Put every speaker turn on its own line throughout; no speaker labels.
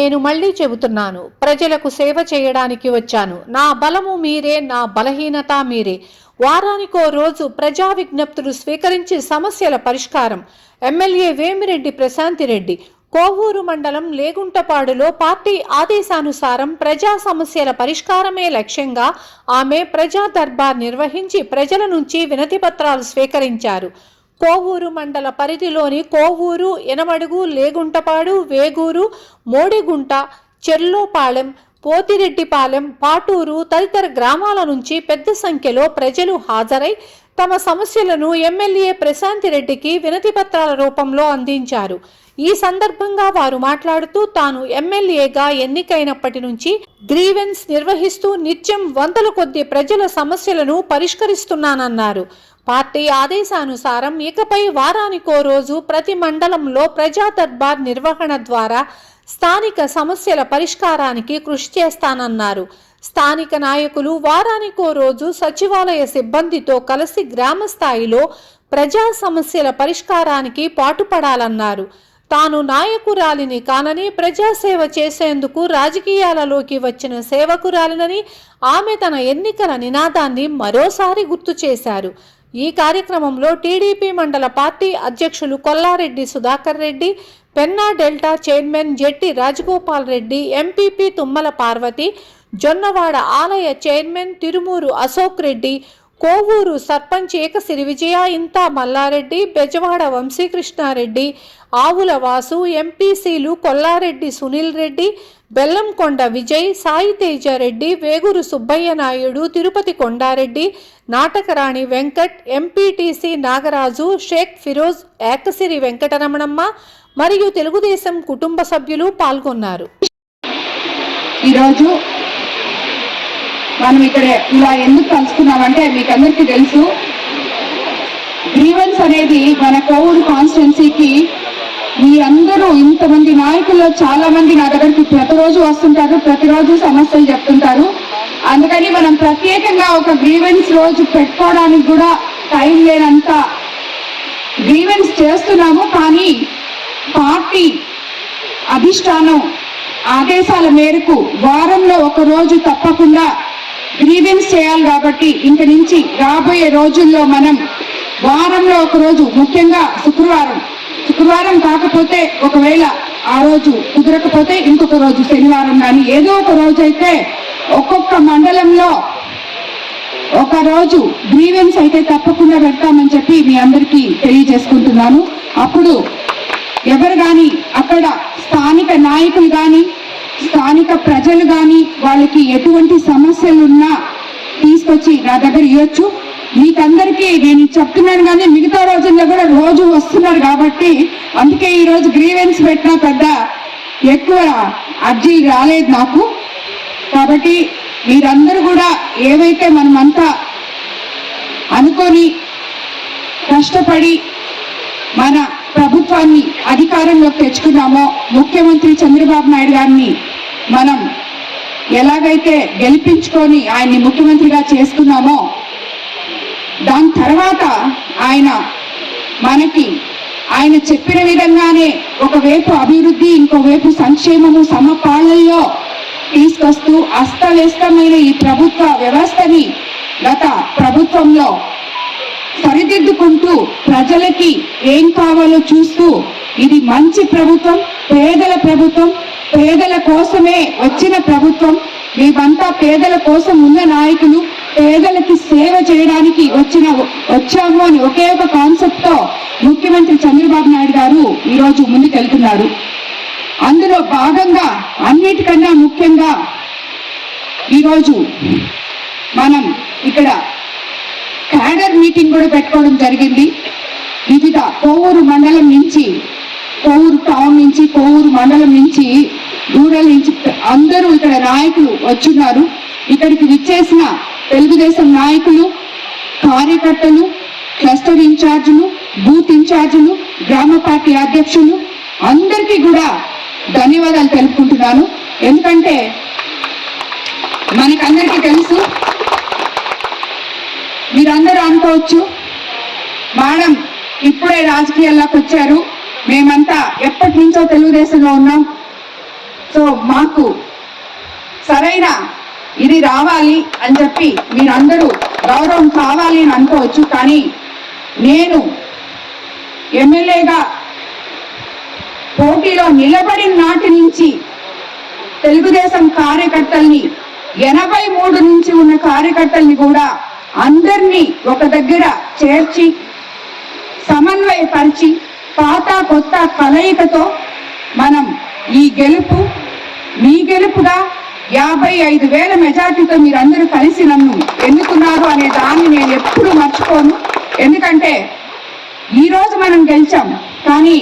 నేను మళ్ళీ చెబుతున్నాను, ప్రజలకు సేవ చేయడానికి వచ్చాను. నా బలము మీరే, నా బలహీనత మీరే. వారానికో రోజు ప్రజా విజ్ఞప్తులు స్వీకరించి సమస్యల పరిష్కారం. ఎమ్మెల్యే వేమిరెడ్డి ప్రశాంతిరెడ్డి. కోవూరు మండలం లేగుంటపాడులో పార్టీ ఆదేశానుసారం ప్రజా సమస్యల పరిష్కారమే లక్ష్యంగా ఆమె ప్రజా దర్బార్ నిర్వహించి ప్రజల నుంచి వినతి పత్రాలు స్వీకరించారు. కోవూరు మండల పరిధిలోని కోవూరు, ఎనమడుగు, లేగుంటపాడు, వేగూరు, మోడిగుంట, చెర్లోపాలెం, పోతిరెడ్డిపాలెం, పాటూరు తదితర గ్రామాల నుంచి పెద్ద సంఖ్యలో ప్రజలు హాజరై తమ సమస్యలను ఎమ్మెల్యే ప్రశాంతిరెడ్డికి వినతి పత్రాల రూపంలో అందించారు. ఈ సందర్భంగా వారు మాట్లాడుతూ తాను ఎమ్మెల్యేగా ఎన్నికైనప్పటి నుంచి గ్రీవెన్స్ నిర్వహిస్తూ నిత్యం వందల కొద్ది ప్రజల సమస్యలను పరిష్కరిస్తున్నానన్నారు. పార్టీ ఆదేశానుసారం ఇకపై వారానికో రోజు ప్రతి మండలంలో ప్రజా దర్బార్ నిర్వహణ ద్వారా స్థానిక సమస్యల పరిష్కారానికి కృషి చేస్తానన్నారు. స్థానిక నాయకులు వారానికో రోజు సచివాలయ సిబ్బందితో కలిసి గ్రామ స్థాయిలో ప్రజా సమస్యల పరిష్కారానికి పాటుపడాలన్నారు. తాను నాయకురాలిని కానని ప్రజాసేవ చేసేందుకు రాజకీయాలలోకి వచ్చిన సేవకురాలినని ఆమె తన ఎన్నికల నినాదాన్ని మరోసారి గుర్తు చేశారు. ఈ కార్యక్రమంలో టీడీపీ మండల పార్టీ అధ్యక్షులు కొల్లారెడ్డి సుధాకర్ రెడ్డి, పెన్నా డెల్టా చైర్మన్ జెట్టి రాజగోపాల్ రెడ్డి, ఎంపీపీ తుమ్మల పార్వతి, జొన్నవాడ ఆలయ చైర్మన్ తిరుమూరు అశోక్ రెడ్డి, కోవూరు సర్పంచ్ ఏకసిరి విజయ ఇంతా మల్లారెడ్డి, బెజవాడ వంశీకృష్ణారెడ్డి, ఆవుల వాసు, ఎంపీసీలు కొల్లారెడ్డి సునీల్ రెడ్డి, బెల్లంకొండ విజయ్, సాయి తేజారెడ్డి, వేగురు సుబ్బయ్య నాయుడు, తిరుపతి కొండారెడ్డి, నాటకరాణి వెంకట్, ఎంపీటీసీ నాగరాజు, షేక్ ఫిరోజ్, ఏకసిరి వెంకటరమణమ్మ మరియు తెలుగుదేశం కుటుంబ సభ్యులు పాల్గొన్నారు.
ఈరోజు మనం ఇక్కడ ఇలా ఎందుకు కలుసుకున్నామంటే మీకు అందరికీ తెలుసు, గ్రీవెన్స్ అనేది మన కోవూరు కాన్స్టిట్యున్సీకి మీరందరూ ఇంతమంది నాయకుల్లో చాలా మంది నా దగ్గరికి ప్రతిరోజు వస్తుంటారు, ప్రతిరోజు సమస్యలు చెప్తుంటారు. అందుకని మనం ప్రత్యేకంగా ఒక గ్రీవెన్స్ రోజు పెట్టుకోవడానికి కూడా టైం లేనంత గ్రీవెన్స్ చేస్తున్నాము. కానీ పార్టీ అధిష్టానం ఆదేశాల మేరకు వారంలో ఒక రోజు తప్పకుండా గ్రీవెన్స్ చేయాలి. కాబట్టి ఇంక నుంచి రాబోయే రోజుల్లో మనం వారంలో ఒక రోజు, ముఖ్యంగా శుక్రవారం కాకపోతే ఒకవేళ ఆ రోజు కుదరకపోతే ఇంకొక రోజు శనివారం కానీ ఏదో ఒక రోజు అయితే ఒక్కొక్క మండలంలో ఒక రోజు గ్రీవెన్స్ అయితే తప్పకుండా పెడతామని చెప్పి మీ అందరికీ తెలియజేసుకుంటున్నాను. అప్పుడు ఎవరు కానీ అక్కడ స్థానిక నాయకులు కానీ స్థానిక ప్రజలు కానీ వాళ్ళకి ఎటువంటి సమస్యలున్నా తీసుకొచ్చి నా దగ్గర ఇవ్వచ్చు. మీకందరికీ నేను చెప్తున్నాను, కానీ మిగతా రోజుల్లో కూడా రోజు వస్తున్నారు కాబట్టి అందుకే ఈరోజు గ్రీవెన్స్ పెట్టినా పెద్ద ఎక్కువ అర్జీ రాలేదు నాకు. కాబట్టి మీరందరూ కూడా ఏవైతే మనమంతా అనుకొని కష్టపడి మన ప్రభుత్వాన్ని అధికారంలోకి తెచ్చుకున్నామో, ముఖ్యమంత్రి చంద్రబాబు నాయుడు గారిని మనం ఎలాగైతే గెలిపించుకొని ఆయన్ని ముఖ్యమంత్రిగా చేసుకున్నామో, దాని తర్వాత ఆయన చెప్పిన విధంగానే ఒకవైపు అభివృద్ధి, ఇంకోవైపు సంక్షేమము సమపాలనలో తీసుకొస్తూ అస్తవ్యస్తమైన ఈ ప్రభుత్వ వ్యవస్థని గత ప్రభుత్వంలో సరిదిద్దుకుంటూ ప్రజలకి ఏం కావాలో చూస్తూ ఇది మంచి ప్రభుత్వం, పేదల ప్రభుత్వం, పేదల కోసమే వచ్చిన ప్రభుత్వం, మేమంతా పేదల కోసం ఉన్న నాయకులు, పేదలకి సేవ చేయడానికి వచ్చాము అని ఒకే ఒక కాన్సెప్ట్ తో ముఖ్యమంత్రి చంద్రబాబు నాయుడు గారు ఈరోజు ముందుకెళ్తున్నారు. అందులో భాగంగా అన్నిటికన్నా ముఖ్యంగా ఈరోజు మనం ఇక్కడ క్యాడర్ మీటింగ్ కూడా పెట్టుకోవడం జరిగింది. వివిధ కోవూరు మండలం నుంచి, కోవూరు టౌన్ నుంచి, కోవూరు మండలం నుంచి, రూరల్ నుంచి అందరూ ఇక్కడ నాయకులు వచ్చున్నారు. ఇక్కడికి విచ్చేసిన తెలుగుదేశం నాయకులు, కార్యకర్తలు, క్లస్టర్ ఇన్ఛార్జీలు, బూత్ ఇన్ఛార్జీలు, గ్రామ పార్టీ అధ్యక్షులు అందరికీ కూడా ధన్యవాదాలు తెలుపుకుంటున్నాను. ఎందుకంటే మనకందరికీ తెలుసు, మీరందరూ అనుకోవచ్చు మేడం ఇప్పుడే రాజకీయాల్లోకి వచ్చారు, మేమంతా ఎప్పటి నుంచో తెలుగుదేశంలో ఉన్నాం, సో మాకు సరైన ఇది రావాలి అని చెప్పి మీరందరూ గౌరవం కావాలి అని అనుకోవచ్చు. కానీ నేను ఎమ్మెల్యేగా పోటీలో నిలబడిన నాటి నుంచి తెలుగుదేశం కార్యకర్తల్ని 83 నుంచి ఉన్న కార్యకర్తల్ని కూడా అందరినీ ఒక దగ్గర చేర్చి సమన్వయపరిచి పాత కొత్త కలయికతో మనం ఈ గెలుపు మీ గెలుపుగా 55,000 మెజార్టీతో మీరందరూ కలిసి నన్ను ఎన్నుకున్నారు అనే దాన్ని నేను ఎప్పుడు మర్చిపోను. ఎందుకంటే ఈరోజు మనం గెలిచాం, కానీ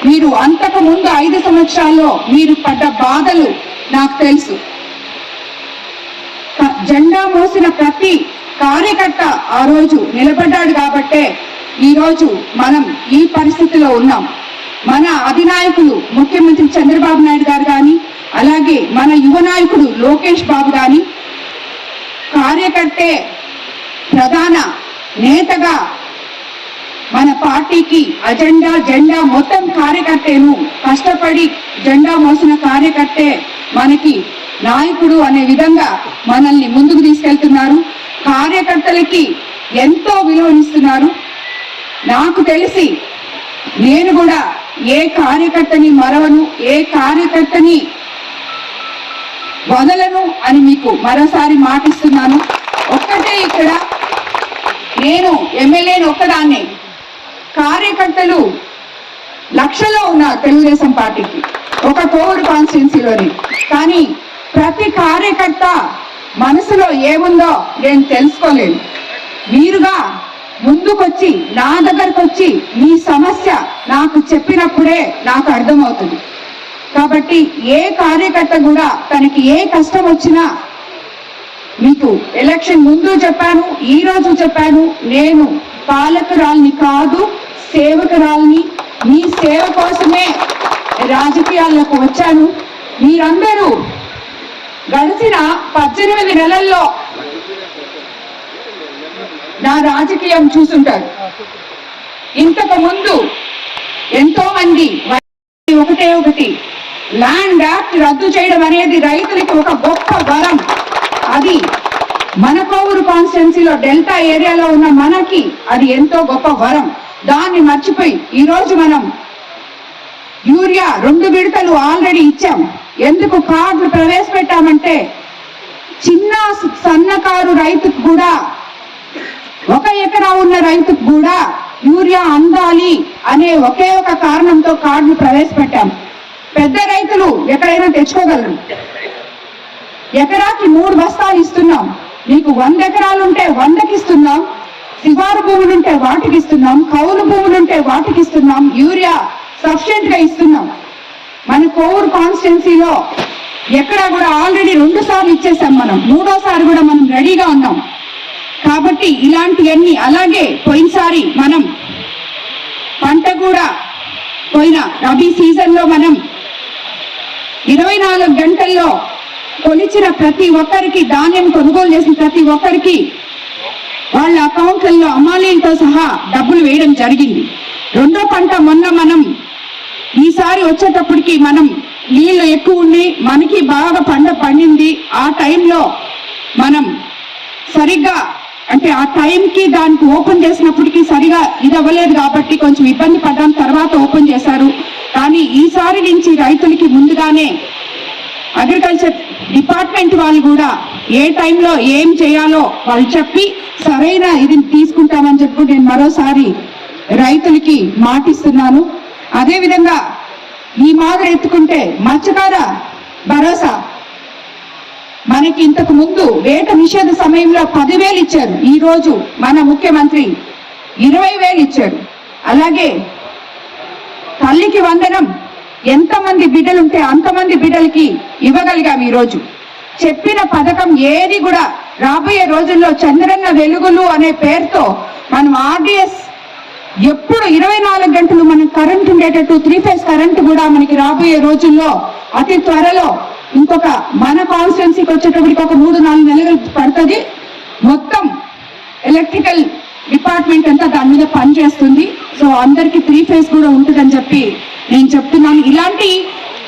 మీరు అంతకు ముందు 5 సంవత్సరాల్లో మీరు పడ్డ బాధలు నాకు తెలుసు. జెండా మోసిన ప్రతి కార్యకర్త ఆ రోజు నిలబడ్డాడు కాబట్టే ఈరోజు మనం ఈ పరిస్థితిలో ఉన్నాం. మన అధినాయకులు ముఖ్యమంత్రి చంద్రబాబు నాయుడు గారు కానీ, అలాగే మన యువ నాయకుడు లోకేష్ బాబు గాని కార్యకర్తే ప్రధాన నేతగా మన పార్టీకి జెండా మొత్తం కార్యకర్తేను కష్టపడి జెండా మోసిన కార్యకర్తే మనకి నాయకుడు అనే విధంగా మనల్ని ముందుకు తీసుకెళ్తున్నారు. కార్యకర్తలకి ఎంతో విలువనిస్తున్నారు. నాకు తెలిసి నేను కూడా ఏ కార్యకర్తని మరవను, ఏ కార్యకర్తని వదలను అని మీకు మరోసారి మాటిస్తున్నాను. ఒక్కటే ఇక్కడ నేను ఎమ్మెల్యేని ఒక్కదాన్నే, కార్యకర్తలు లక్షలో ఉన్నారు తెలుగుదేశం పార్టీకి ఒక కోవూరు కాన్స్టిట్యున్సీలోని. కానీ ప్రతి కార్యకర్త మనసులో ఏముందో నేను తెలుసుకోలేను. మీరుగా ముందుకొచ్చి నా దగ్గరకు వచ్చి మీ సమస్య నాకు చెప్పినప్పుడే నాకు అర్థమవుతుంది. కాబట్టి ఏ కార్యకర్త కూడా తనకి ఏ కష్టం వచ్చినా, మీకు ఎలక్షన్ ముందు చెప్పాను, ఈ రోజు చెప్పాను, నేను పాలకురాల్ని కాదు సేవకురాల్ని. మీ సేవ కోసమే రాజకీయాల్లోకి వచ్చాను. మీరందరూ గడిచిన 18 నెలల్లో నా రాజకీయం చూసుంటారు. ఇంతకు ముందు ఎంతో మంది ఒకటి ల్యాండ్ యాక్ట్ రద్దు చేయడం అనేది రైతులకి ఒక గొప్ప వరం. అది మన కోవూరు కాన్స్టిట్యున్సీలో డెల్టా ఏరియాలో ఉన్న మనకి అది ఎంతో గొప్ప వరం. దాన్ని మర్చిపోయి ఈరోజు మనం యూరియా 2 విడతలు ఆల్రెడీ ఇచ్చాం. ఎందుకు కార్డులు ప్రవేశపెట్టామంటే చిన్న సన్నకారు రైతుకు కూడా, 1 ఎకరా ఉన్న రైతుకు కూడా యూరియా అందాలి అనే ఒకే ఒక కారణంతో కార్డులు ప్రవేశపెట్టాం. పెద్ద రైతులు ఎక్కడైనా తెచ్చుకోగలరు. ఎకరాకి 3 బస్తాలు ఇస్తున్నాం. మీకు 100 ఎకరాలుంటే 100కి ఇస్తున్నాం. శివారు భూములుంటే వాటికి ఇస్తున్నాం. కౌలు భూములుంటే వాటికి ఇస్తున్నాం. యూరియా సఫిషియెంట్ గా ఇస్తున్నాం. మన కోవూరు కాన్స్టిట్యున్సీలో ఎక్కడ కూడా ఆల్రెడీ 2 సార్లు ఇచ్చేసాం. మనం 3వ కూడా మనం రెడీగా ఉన్నాం. కాబట్టి ఇలాంటివన్నీ, అలాగే పోయినసారి మనం పంట కూడా పోయిన రబీ సీజన్ లో మనం 24 గంటల్లో కొలిచిన ప్రతి ఒక్కరికి, ధాన్యం కొనుగోలు చేసిన ప్రతి ఒక్కరికి వాళ్ళ అకౌంట్లలో అమాలీలతో సహా డబ్బులు వేయడం జరిగింది. 2వ పంట మొన్న మనం ఈసారి వచ్చేటప్పటికి మనం నీళ్లు ఎక్కువ ఉండి మనకి బాగా పంట పండింది. ఆ టైంలో మనం సరిగ్గా అంటే ఆ టైంకి దానికి ఓపెన్ చేసినప్పటికీ సరిగా ఇది అవ్వలేదు కాబట్టి కొంచెం ఇబ్బంది పడ్డాం. తర్వాత ఓపెన్ చేశారు. కానీ ఈసారి నుంచి రైతులకి ముందుగానే అగ్రికల్చర్ డిపార్ట్మెంట్ వాళ్ళు కూడా ఏ టైంలో ఏం చేయాలో వాళ్ళు చెప్పి సరైన ఇది తీసుకుంటామని చెప్పి నేను మరోసారి రైతులకి మాటిస్తున్నాను. అదేవిధంగా ఈ మాదిరి ఎత్తుకుంటే మత్స్యకార భరోసా మనకి ఇంతకు ముందు వేట నిషేధ సమయంలో 10,000 ఇచ్చారు. ఈ రోజు మన ముఖ్యమంత్రి 20,000 ఇచ్చారు. అలాగే తల్లికి వందనం ఎంతమంది బిడ్డలుంటే అంతమంది బిడ్డలకి ఇవ్వగలిగాం. ఈ రోజు చెప్పిన పథకం ఏది కూడా రాబోయే రోజుల్లో చంద్రన్న వెలుగులు అనే పేరుతో మనం ఆర్డిఎస్ ఎప్పుడు 24 గంటలు మనకి కరెంట్ ఉండేటట్టు 3 ఫేజ్ కరెంట్ కూడా మనకి రాబోయే రోజుల్లో అతి త్వరలో ఇంకొక మన కాన్స్టిట్యున్సీకి వచ్చేటప్పటికి ఒక 3-4 నెలలు పడుతుంది. మొత్తం ఎలక్ట్రికల్ డిపార్ట్మెంట్ అంతా దాని మీద పనిచేస్తుంది. సో అందరికి 3 ఫేజ్ కూడా ఉంటుందని చెప్పి నేను చెప్తున్నాను. ఇలాంటి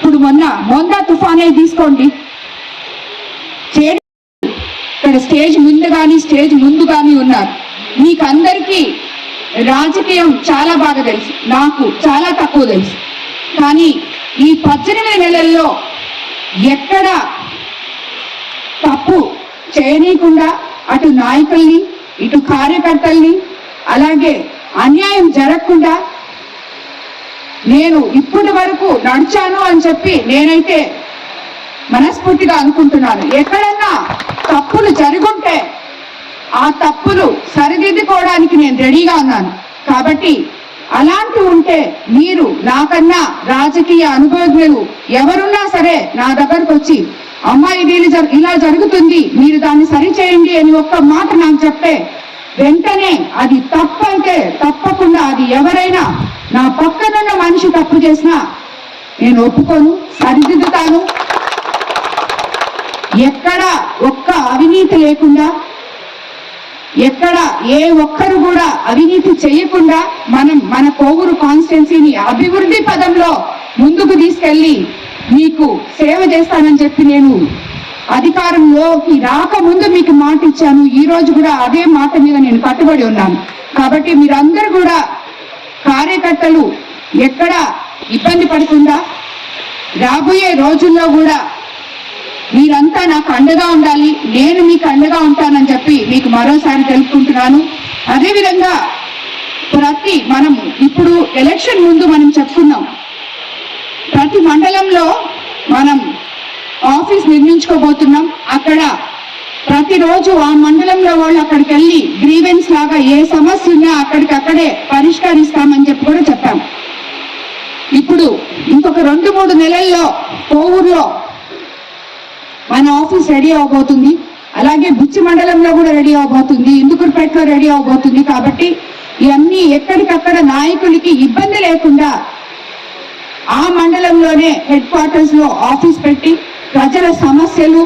ఇప్పుడు మొన్న తుఫానే తీసుకోండి, ఇక్కడ స్టేజ్ ముందు కానీ ఉన్నారు. మీకు అందరికీ రాజకీయం చాలా బాగా తెలుసు, నాకు చాలా తక్కువ తెలుసు. కానీ ఈ 18 నెలల్లో ఎక్కడ తప్పు చేయనీయకుండా అటు నాయకుల్ని ఇటు కార్యకర్తల్ని అలాగే అన్యాయం జరగకుండా నేను ఇప్పటి వరకు నడిచాను అని చెప్పి నేనైతే మనస్ఫూర్తిగా అనుకుంటున్నాను. ఎక్కడన్నా తప్పులు జరుగుంటే ఆ తప్పులు సరిదిద్దుకోవడానికి నేను రెడీగా ఉన్నాను. కాబట్టి అలాంటివి ఉంటే మీరు నాకన్నా రాజకీయ అనుభవజ్ఞులు ఎవరున్నా సరే నా దగ్గరకు వచ్చి అమ్మా ఇది ఇలా జరుగుతుంది, మీరు దాన్ని సరిచేయండి అని ఒక్క మాట నాకు చెప్తే వెంటనే అది తప్పైతే తప్పకుండా అది ఎవరైనా నా పక్కనున్న మనిషి తప్పు చేసినా నేను ఒప్పుకోను, సరిదిద్దుతాను. ఎక్కడ ఒక్క అవినీతి లేకుండా, ఎక్కడ ఏ ఒక్కరు కూడా అవినీతి చేయకుండా మన కోవూరు కాన్స్టిట్యున్సీని అభివృద్ధి పదంలో ముందుకు తీసుకెళ్లి మీకు సేవ చేస్తానని చెప్పి నేను అధికారంలోకి రాకముందు మీకు మాట ఇచ్చాను. ఈ రోజు కూడా అదే మాట మీద నేను కట్టుబడి ఉన్నాను. కాబట్టి మీరందరూ కూడా కార్యకర్తలు ఎక్కడ ఇబ్బంది పడకుండా రాబోయే రోజుల్లో కూడా మీరంతా నాకు అండగా ఉండాలి, నేను మీకు అండగా ఉంటానని చెప్పి మీకు మరోసారి తెలుపుకుంటున్నాను. అదేవిధంగా మనం ఇప్పుడు ఎలక్షన్ ముందు మనం చెప్పుకున్నాం, ప్రతి మండలంలో మనం ఆఫీస్ నిర్మించుకోబోతున్నాం. అక్కడ ప్రతిరోజు ఆ మండలంలో వాళ్ళు అక్కడికి వెళ్ళి గ్రీవెన్స్ లాగా ఏ సమస్య ఉన్నా అక్కడికక్కడే పరిష్కరిస్తామని చెప్పి కూడా చెప్పాం. ఇప్పుడు ఇంకొక 2-3 నెలల్లో కోవూరులో మన ఆఫీస్ రెడీ అవబోతుంది. అలాగే బుచ్చి మండలంలో కూడా రెడీ అవబోతుంది, ఇందుకూరుపేటలో రెడీ అవబోతుంది. కాబట్టి ఇవన్నీ ఎక్కడికక్కడ నాయకులకి ఇబ్బంది లేకుండా ఆ మండలంలోనే హెడ్ క్వార్టర్స్ లో ఆఫీస్ పెట్టి ప్రజల సమస్యలు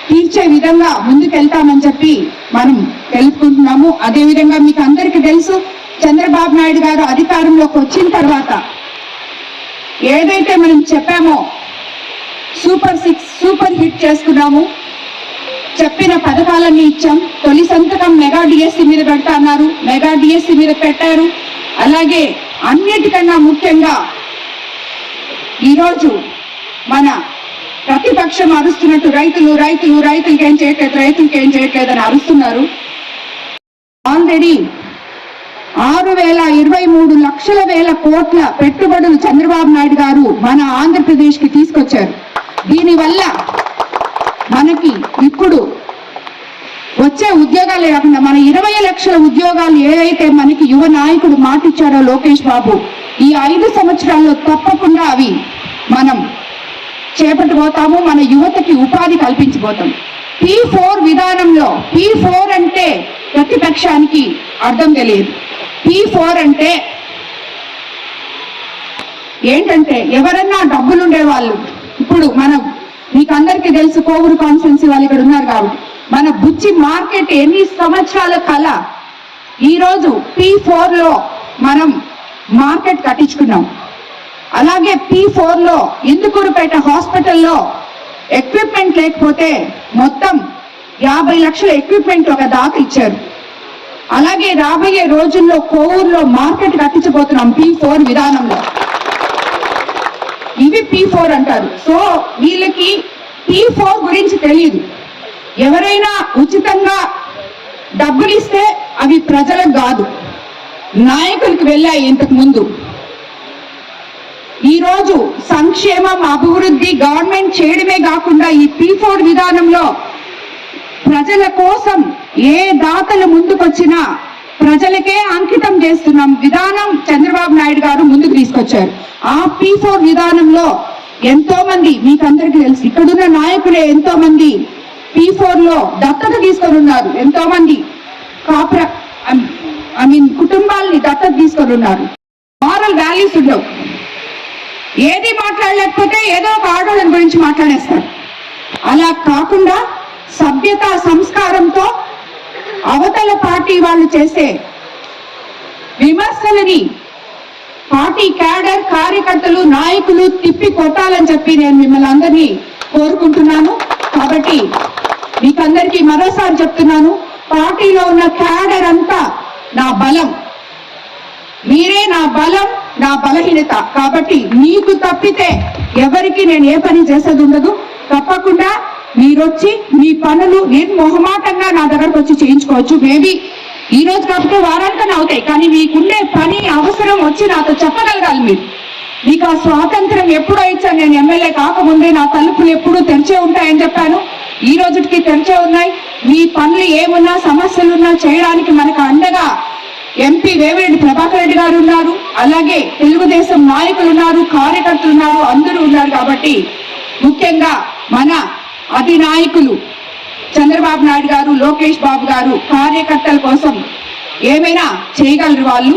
తీర్చే విధంగా ముందుకెళ్తామని చెప్పి మనం తెలుపుకుంటున్నాము. అదేవిధంగా మీకు అందరికీ తెలుసు, చంద్రబాబు నాయుడు గారు అధికారంలోకి వచ్చిన తర్వాత ఏదైతే మనం చెప్పామో సూపర్ 6 సూపర్ హిట్ చేసుకున్నాము. చెప్పిన పథకాలన్నీ ఇచ్చాం. తొలి సంతకం మెగా డిఎస్సి మీద పెడతా అన్నారు, మెగా డిఎస్సి మీద పెట్టారు. అలాగే అన్నిటికన్నా ముఖ్యంగా ఈరోజు మన ప్రతిపక్షం అరుస్తున్నట్టు రైతులకి ఏం చేయట్లేదు అని అరుస్తున్నారు. ఆల్రెడీ 6,023 లక్షల కోట్ల పెట్టుబడులు చంద్రబాబు నాయుడు గారు మన ఆంధ్రప్రదేశ్ కి తీసుకొచ్చారు. దీనివల్ల మనకి ఇప్పుడు వచ్చే ఉద్యోగాలే కాకుండా మన 20 లక్షల ఉద్యోగాలు ఏదైతే మనకి యువ నాయకుడు మాటిచ్చారో లోకేష్ బాబు, ఈ 5 సంవత్సరాల్లో తప్పకుండా అవి మనం చేపట్టబోతాము. మన యువతకి ఉపాధి కల్పించబోతాం. P4 విధానంలో, P4 అంటే ప్రతిపక్షానికి అర్థం తెలియదు. P4 అంటే ఏంటంటే ఎవరన్నా డబ్బులుండే వాళ్ళు, ఇప్పుడు మీకు అందరికీ తెలుసు కోవూరు కాన్స్టిట్యున్సీ వాళ్ళు ఇక్కడ ఉన్నారు కాబట్టి మన బుచ్చి మార్కెట్ ఎన్ని సంవత్సరాల కళ ఈరోజు P4 లో మనం మార్కెట్ కట్టించుకున్నాం. అలాగే P4 లో ఇందుకూరుపేట హాస్పిటల్లో ఎక్విప్మెంట్ లేకపోతే మొత్తం 50 లక్షల ఎక్విప్మెంట్ ఒక దాకా ఇచ్చారు. అలాగే రాబోయే రోజుల్లో కోవూరులో మార్కెట్ కట్టించబోతున్నాం P4 విధానంలో. ఇవి P4 అంటారు. సో వీళ్ళకి P4 గురించి తెలియదు. ఎవరైనా ఉచితంగా డబ్బులు ఇస్తే అవి ప్రజలకు కాదు, నాయకులకు వెళ్ళాయి ఇంతకు ముందు. ఈరోజు సంక్షేమం అభివృద్ధి గవర్నమెంట్ చేయడమే కాకుండా ఈ P4 విధానంలో ప్రజల కోసం ఏ దాతలు ముందుకొచ్చినా ప్రజలకే అంకితం చేస్తున్నాం విధానం చంద్రబాబు నాయుడు గారు ముందుకు తీసుకొచ్చారు. ఆ P4 విధానంలో ఎంతో మంది మీకు అందరికీ తెలుసు, ఇక్కడున్న నాయకులే ఎంతో మంది P4 లో దత్తత తీసుకొని ఉన్నారు. ఎంతో మంది కుటుంబాలని దత్తత తీసుకొని ఉన్నారు. మారల్ వాల్యూస్ ఉండవు. ఏది మాట్లాడలేకపోతే ఏదో ఒక ఆడవాళ్ళ గురించి మాట్లాడేస్తారు. అలా కాకుండా సభ్యత సంస్కారంతో అవతల పార్టీ వాళ్ళు చేసే విమర్శలని పార్టీ క్యాడర్ కార్యకర్తలు నాయకులు తిప్పి కొట్టాలని చెప్పి నేను మిమ్మల్ని అందరినీ కోరుకుంటున్నాను. కాబట్టి మీకందరికీ మరోసారి చెప్తున్నాను, పార్టీలో ఉన్న క్యాడర్ అంతా నా బలం, మీరే నా బలం, నా బలహీనత. కాబట్టి మీకు తప్పితే ఎవరికి నేను ఏ పని చేసేది ఉండదు. తప్పకుండా మీరొచ్చి మీ పనులు నిర్మోహమాటంగా నా దగ్గరకు వచ్చి చేయించుకోవచ్చు. మేబీ ఈ రోజు కాకపోతే వారానికన్నా అవుతాయి, కానీ మీకుండే పని అవసరం వచ్చి నాతో చెప్పగలగాలి. మీకు ఆ స్వాతంత్రం ఎప్పుడో ఇచ్చాను. నేను ఎమ్మెల్యే కాకముందే నా తలుపులు ఎప్పుడూ తెరిచే ఉంటాయని చెప్పాను. ఈ రోజుకి తెరిచే ఉన్నాయి. మీ పనులు ఏమున్నా సమస్యలున్నా చేయడానికి మనకు అండగా ఎంపీ వేమిరెడ్డి ప్రభాకర్ రెడ్డి గారు ఉన్నారు, అలాగే తెలుగుదేశం నాయకులు ఉన్నారు, కార్యకర్తలు ఉన్నారు, అందరూ ఉన్నారు. కాబట్టి ముఖ్యంగా మన అధినాయకులు చంద్రబాబు నాయుడు గారు, లోకేష్ బాబు గారు కార్యకర్తల కోసం ఏమైనా చేయగలరు వాళ్ళు.